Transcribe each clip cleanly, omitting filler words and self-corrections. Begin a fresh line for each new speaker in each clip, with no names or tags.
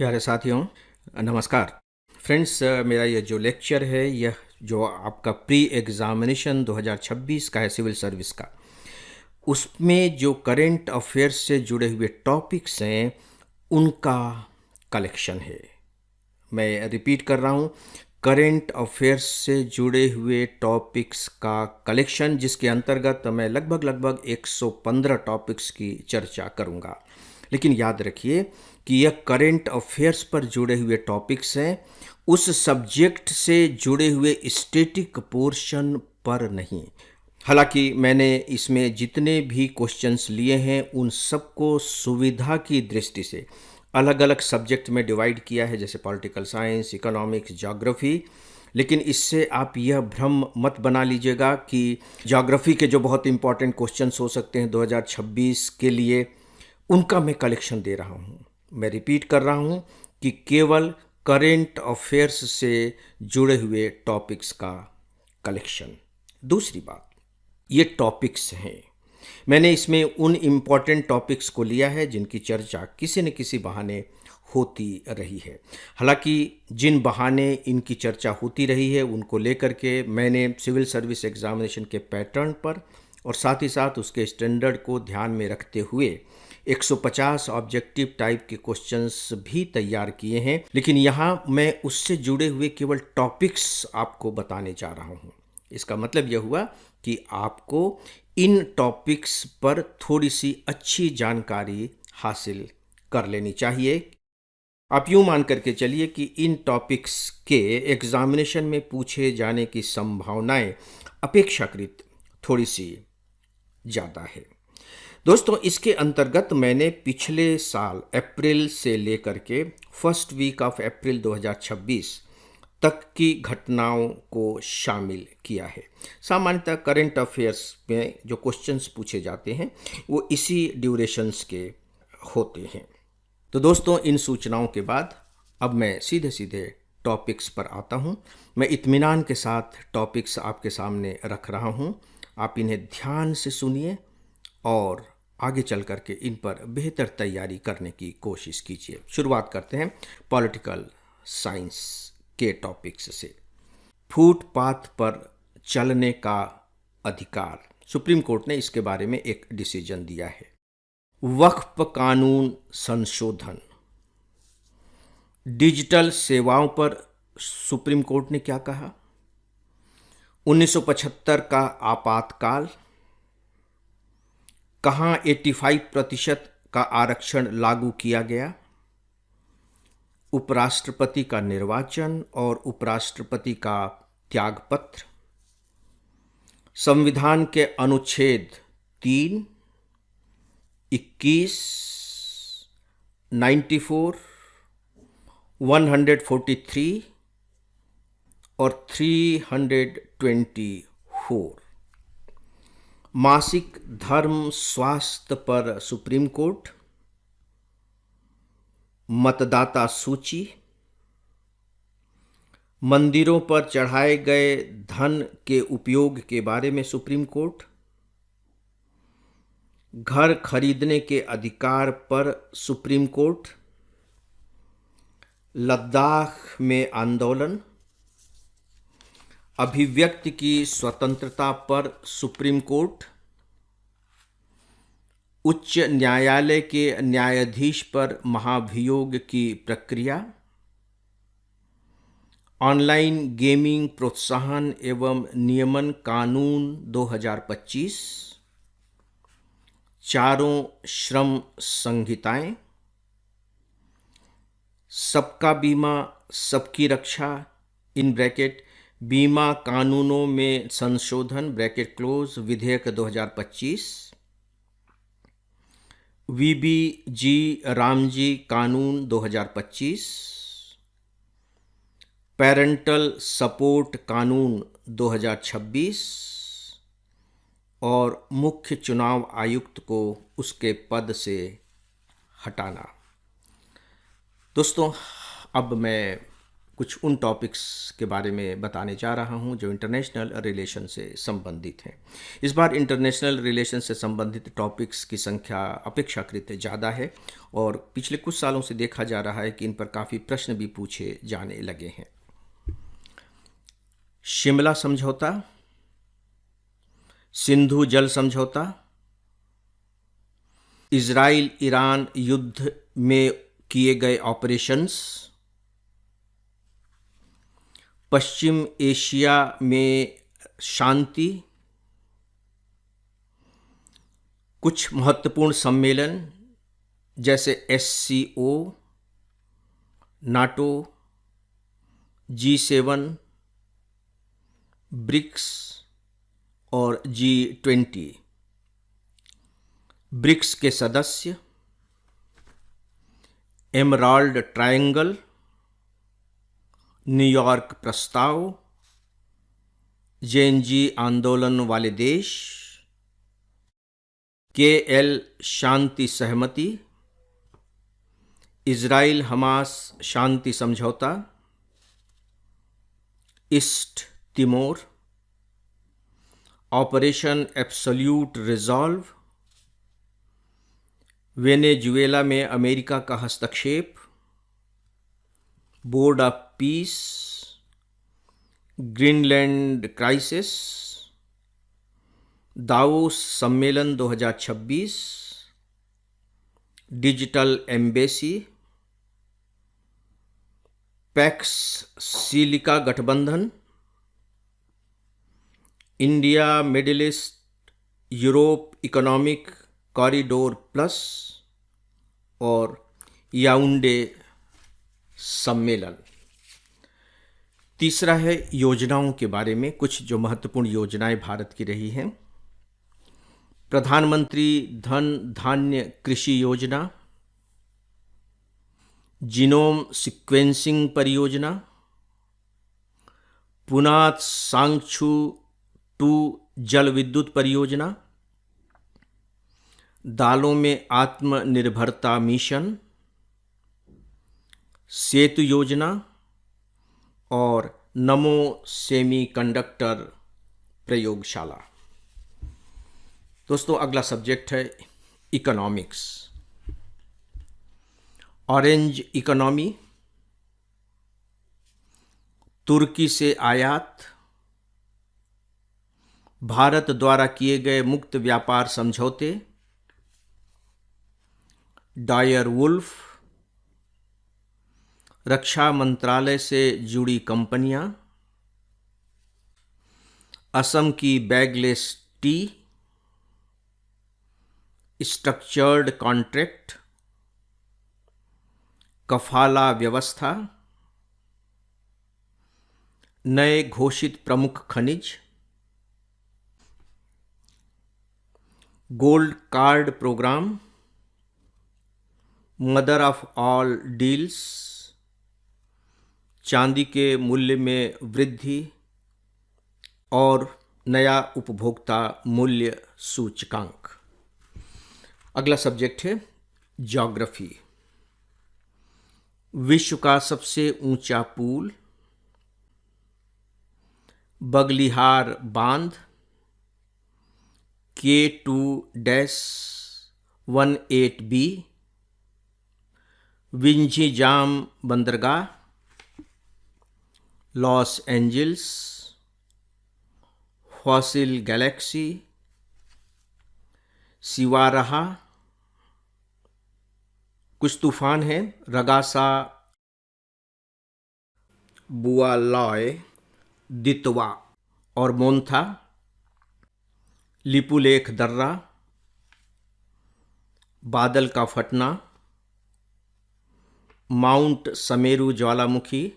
प्यारे साथियों, नमस्कार। फ्रेंड्स, मेरा ये जो लेक्चर है यह जो आपका प्री एग्ज़ामिनेशन 2026 का है सिविल सर्विस का, उसमें जो करंट अफेयर्स से जुड़े हुए टॉपिक्स हैं उनका कलेक्शन है। मैं रिपीट कर रहा हूँ, करंट अफेयर्स से जुड़े हुए टॉपिक्स का कलेक्शन, जिसके अंतर्गत मैं लगभग 115 टॉपिक्स की चर्चा करूँगा। लेकिन याद रखिए कि यह करंट अफेयर्स पर जुड़े हुए टॉपिक्स हैं, उस सब्जेक्ट से जुड़े हुए स्टैटिक पोर्शन पर नहीं। हालांकि मैंने इसमें जितने भी क्वेश्चंस लिए हैं उन सबको सुविधा की दृष्टि से अलग अलग सब्जेक्ट में डिवाइड किया है, जैसे पॉलिटिकल साइंस, इकोनॉमिक्स, ज्योग्राफी। लेकिन इससे आप यह भ्रम मत बना लीजिएगा कि ज्योग्राफी के जो बहुत इंपॉर्टेंट क्वेश्चंस हो सकते हैं 2026 के लिए, उनका मैं कलेक्शन दे रहा हूँ। मैं रिपीट कर रहा हूँ कि केवल करेंट अफेयर्स से जुड़े हुए टॉपिक्स का कलेक्शन। दूसरी बात, ये टॉपिक्स हैं, मैंने इसमें उन इम्पॉर्टेंट टॉपिक्स को लिया है जिनकी चर्चा किसी न किसी बहाने होती रही है। हालांकि जिन बहाने इनकी चर्चा होती रही है उनको लेकर के मैंने सिविल सर्विस एग्जामिनेशन के पैटर्न पर और साथ ही साथ उसके स्टैंडर्ड को ध्यान में रखते हुए 150 ऑब्जेक्टिव टाइप के क्वेश्चंस भी तैयार किए हैं। लेकिन यहाँ मैं उससे जुड़े हुए केवल टॉपिक्स आपको बताने जा रहा हूँ। इसका मतलब यह हुआ कि आपको इन टॉपिक्स पर थोड़ी सी अच्छी जानकारी हासिल कर लेनी चाहिए। आप यूँ मान करके चलिए कि इन टॉपिक्स के एग्जामिनेशन में पूछे जाने की संभावनाएं अपेक्षाकृत थोड़ी सी ज़्यादा है। दोस्तों, इसके अंतर्गत मैंने पिछले साल अप्रैल से लेकर के फर्स्ट वीक ऑफ अप्रैल 2026 तक की घटनाओं को शामिल किया है। सामान्यतः करंट अफेयर्स में जो क्वेश्चंस पूछे जाते हैं वो इसी ड्यूरेशंस के होते हैं। तो दोस्तों, इन सूचनाओं के बाद अब मैं सीधे सीधे टॉपिक्स पर आता हूं। मैं इत्मीनान के साथ टॉपिक्स आपके सामने रख रहा हूं। आप इन्हें ध्यान से सुनिए और आगे चल करके इन पर बेहतर तैयारी करने की कोशिश कीजिए। शुरुआत करते हैं पॉलिटिकल साइंस के टॉपिक्स से। फुटपाथ पर चलने का अधिकार, सुप्रीम कोर्ट ने इसके बारे में एक डिसीजन दिया है। वक्फ कानून संशोधन, डिजिटल सेवाओं पर सुप्रीम कोर्ट ने क्या कहा, 1975 का आपातकाल, कहां 85% का आरक्षण लागू किया गया, उपराष्ट्रपति का निर्वाचन और उपराष्ट्रपति का त्यागपत्र, संविधान के अनुच्छेद 3, 21, 94, 143 और 324, मासिक धर्म स्वास्थ्य पर सुप्रीम कोर्ट, मतदाता सूची, मंदिरों पर चढ़ाए गए धन के उपयोग के बारे में सुप्रीम कोर्ट, घर खरीदने के अधिकार पर सुप्रीम कोर्ट, लद्दाख में आंदोलन, अभिव्यक्ति की स्वतंत्रता पर सुप्रीम कोर्ट, उच्च न्यायालय के न्यायाधीश पर महाभियोग की प्रक्रिया, ऑनलाइन गेमिंग प्रोत्साहन एवं नियमन कानून 2025, चारों श्रम संहिताएं, सबका बीमा सबकी रक्षा इन ब्रैकेट बीमा कानूनों में संशोधन ब्रैकेट क्लोज विधेयक 2025, वीबीजी रामजी कानून 2025, पेरेंटल सपोर्ट कानून 2026 और मुख्य चुनाव आयुक्त को उसके पद से हटाना। दोस्तों, अब मैं कुछ उन टॉपिक्स के बारे में बताने जा रहा हूं जो इंटरनेशनल रिलेशन से संबंधित हैं। इस बार इंटरनेशनल रिलेशन से संबंधित टॉपिक्स की संख्या अपेक्षाकृत ज़्यादा है और पिछले कुछ सालों से देखा जा रहा है कि इन पर काफ़ी प्रश्न भी पूछे जाने लगे हैं। शिमला समझौता, सिंधु जल समझौता, इजराइल ईरान युद्ध में किए गए ऑपरेशंस, पश्चिम एशिया में शांति, कुछ महत्वपूर्ण सम्मेलन जैसे SCO, नाटो, G7, ब्रिक्स और G20, ब्रिक्स के सदस्य, एमराल्ड ट्रायंगल, न्यूयॉर्क प्रस्ताव, JNG आंदोलन वाले देश, KL शांति सहमति, इजराइल हमास शांति समझौता, east Timor, operation absolute resolve, Venezuela में अमेरिका का हस्तक्षेप, board of peace, Greenland crisis, Davos सम्मेलन 2026, डिजिटल एम्बेसी, पैक्स सिलिका गठबंधन, India middle east Europe economic corridor plus और याउंडे सम्मेलन। तीसरा है योजनाओं के बारे में, कुछ जो महत्वपूर्ण योजनाएं भारत की रही हैं। प्रधानमंत्री धन धान्य कृषि योजना, जीनोम सीक्वेंसिंग परियोजना, पुनात सांगछू 2 जल विद्युत परियोजना, दालों में आत्मनिर्भरता मिशन, सेतु योजना और नमो सेमीकंडक्टर प्रयोगशाला। दोस्तों, अगला सब्जेक्ट है इकोनॉमिक्स। ऑरेंज इकोनॉमी, तुर्की से आयात, भारत द्वारा किए गए मुक्त व्यापार समझौते, डायर वुल्फ, रक्षा मंत्रालय से जुड़ी कंपनियां, असम की बैगलेस टी, स्ट्रक्चर्ड कॉन्ट्रैक्ट, कफाला व्यवस्था, नए घोषित प्रमुख खनिज, gold card program, mother of all deals, चांदी के मूल्य में वृद्धि और नया उपभोक्ता मूल्य सूचकांक। अगला सब्जेक्ट है ज्योग्राफी। विश्व का सबसे ऊंचा पुल, बगलिहार बांध, K2-18B, विंझी जाम बंदरगाह, लॉस एंजल्स, फॉसिल गैलेक्सी, सिवाराहा, कुछ तूफान हैं, रगासा, बुआलॉय, दितवा और मोन्था, लिपुलेख दर्रा, बादल का फटना, माउंट समेरू ज्वालामुखी,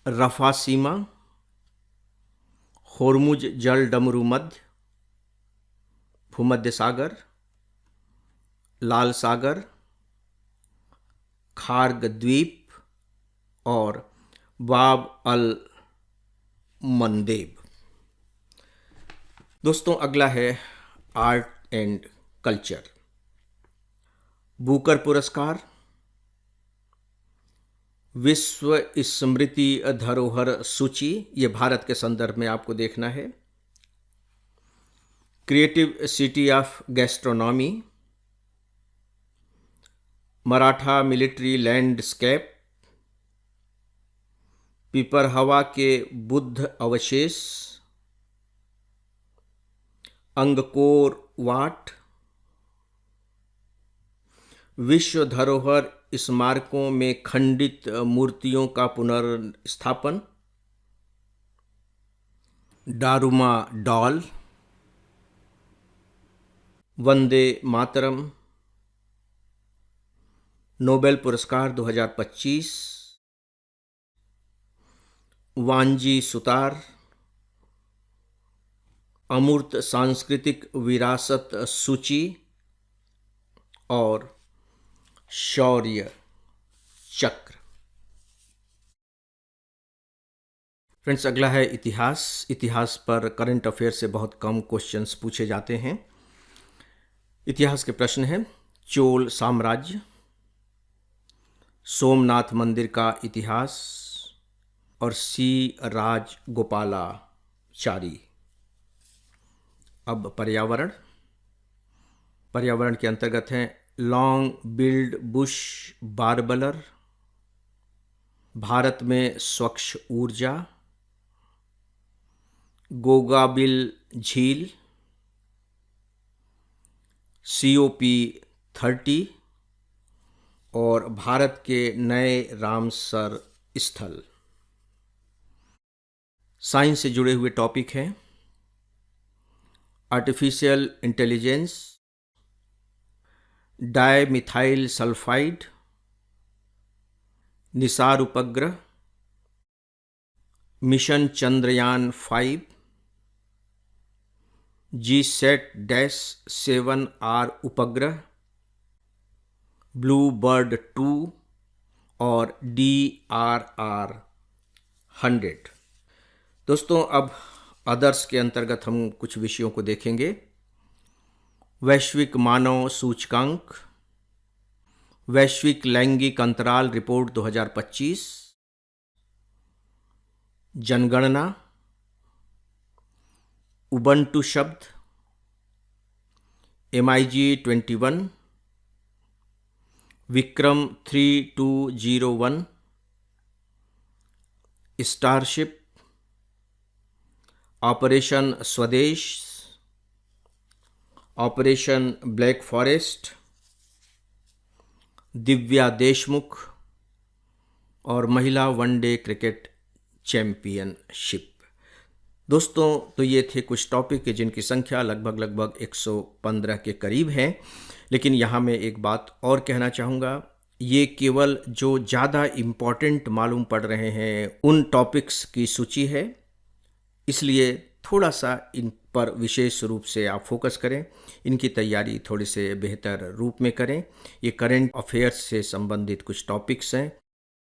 रफा सीमा, होर्मुज जल डमरू मध्य, भूमध्य सागर, लाल सागर, खार्ग द्वीप और बाब अल मंदेब। दोस्तों, अगला है आर्ट एंड कल्चर। बुकर पुरस्कार, विश्व स्मृति धरोहर सूची, ये भारत के संदर्भ में आपको देखना है। Creative city of gastronomy, Maratha military landscape, Piprahwa के बुद्ध अवशेष, अंगकोर वाट, विश्व धरोहर स्मारकों में खंडित मूर्तियों का पुनर्स्थापन, डारूमा डॉल, वंदे मातरम, नोबेल पुरस्कार 2025, वांजी सुतार, अमूर्त सांस्कृतिक विरासत सूची और शौर्य चक्र। फ्रेंड्स, अगला है इतिहास। इतिहास पर करंट अफेयर से बहुत कम क्वेश्चंस पूछे जाते हैं। इतिहास के प्रश्न हैं: चोल साम्राज्य, सोमनाथ मंदिर का इतिहास और सी राजगोपालाचारी। अब पर्यावरण। पर्यावरण के अंतर्गत हैं लॉन्ग बिल्ड बुश बार्बलर, भारत में स्वच्छ ऊर्जा, गोगाबिल झील, COP30 और भारत के नए रामसर स्थल। साइंस से जुड़े हुए टॉपिक हैं artificial intelligence, dimethyl sulphide, Nisar उपग्रह, मिशन चंद्रयान 5, GSAT-7R उपग्रह, ब्लू बर्ड 2 और DRR-100। दोस्तों, अब अदर्स के अंतर्गत हम कुछ विषयों को देखेंगे। वैश्विक मानव सूचकांक, वैश्विक लैंगिक अंतराल रिपोर्ट 2025, जनगणना, उबंटू शब्द, MIG 21, विक्रम 3201, स्टारशिप, ऑपरेशन स्वदेश, operation black forest, Divya Deshmukh और महिला वनडे क्रिकेट चैंपियनशिप। दोस्तों, तो ये थे कुछ टॉपिक के जिनकी संख्या लगभग 115 के करीब है। लेकिन यहाँ मैं एक बात और कहना चाहूँगा, ये केवल जो ज़्यादा इम्पॉर्टेंट मालूम पड़ रहे हैं उन टॉपिक्स की सूची है, इसलिए थोड़ा सा इन पर विशेष रूप से आप फोकस करें, इनकी तैयारी थोड़ी से बेहतर रूप में करें। ये करंट अफेयर्स से संबंधित कुछ टॉपिक्स हैं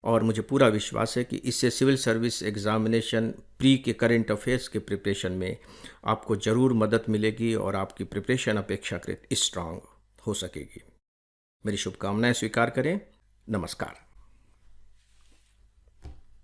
और मुझे पूरा विश्वास है कि इससे सिविल सर्विस एग्जामिनेशन प्री के करंट अफेयर्स के प्रिपरेशन में आपको ज़रूर मदद मिलेगी और आपकी प्रिपरेशन अपेक्षाकृत स्ट्रांग हो सकेगी। मेरी शुभकामनाएं स्वीकार करें। नमस्कार।